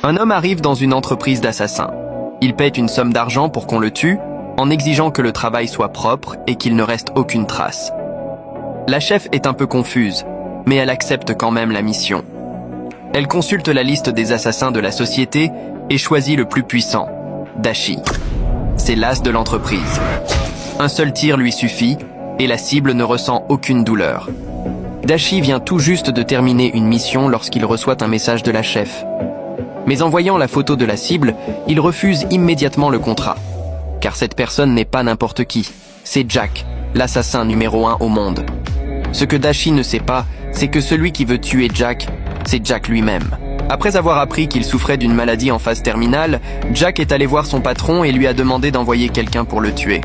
Un homme arrive dans une entreprise d'assassins. Il paie une somme d'argent pour qu'on le tue, en exigeant que le travail soit propre et qu'il ne reste aucune trace. La chef est un peu confuse, mais elle accepte quand même la mission. Elle consulte la liste des assassins de la société et choisit le plus puissant, Dashi. C'est l'as de l'entreprise. Un seul tir lui suffit et la cible ne ressent aucune douleur. Dashi vient tout juste de terminer une mission lorsqu'il reçoit un message de la chef. Mais en voyant la photo de la cible, il refuse immédiatement le contrat. Car cette personne n'est pas n'importe qui, c'est Jack, l'assassin numéro 1 au monde. Ce que Dashi ne sait pas, c'est que celui qui veut tuer Jack, c'est Jack lui-même. Après avoir appris qu'il souffrait d'une maladie en phase terminale, Jack est allé voir son patron et lui a demandé d'envoyer quelqu'un pour le tuer.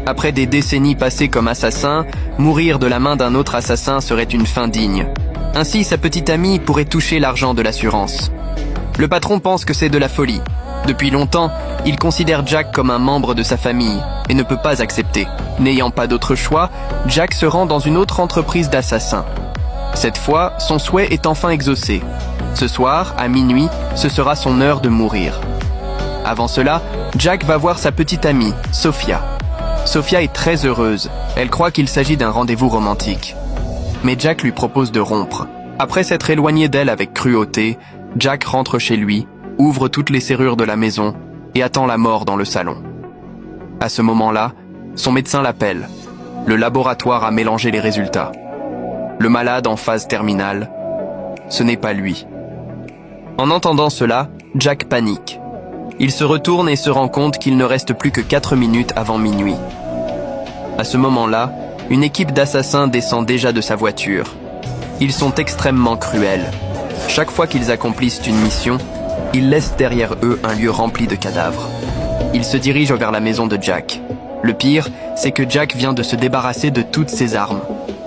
Après des décennies passées comme assassin, mourir de la main d'un autre assassin serait une fin digne. Ainsi, sa petite amie pourrait toucher l'argent de l'assurance. Le patron pense que c'est de la folie. Depuis longtemps, il considère Jack comme un membre de sa famille et ne peut pas accepter. N'ayant pas d'autre choix, Jack se rend dans une autre entreprise d'assassins. Cette fois, son souhait est enfin exaucé. Ce soir, à minuit, ce sera son heure de mourir. Avant cela, Jack va voir sa petite amie, Sophia. Sophia est très heureuse. Elle croit qu'il s'agit d'un rendez-vous romantique. Mais Jack lui propose de rompre. Après s'être éloigné d'elle avec cruauté, Jack rentre chez lui, ouvre toutes les serrures de la maison et attend la mort dans le salon. À ce moment-là, son médecin l'appelle. Le laboratoire a mélangé les résultats. Le malade en phase terminale, ce n'est pas lui. En entendant cela, Jack panique. Il se retourne et se rend compte qu'il ne reste plus que 4 minutes avant minuit. À ce moment-là, une équipe d'assassins descend déjà de sa voiture. Ils sont extrêmement cruels. Chaque fois qu'ils accomplissent une mission, ils laissent derrière eux un lieu rempli de cadavres. Ils se dirigent vers la maison de Jack. Le pire, c'est que Jack vient de se débarrasser de toutes ses armes.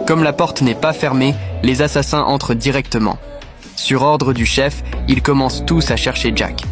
Comme la porte n'est pas fermée, les assassins entrent directement. Sur ordre du chef, ils commencent tous à chercher Jack.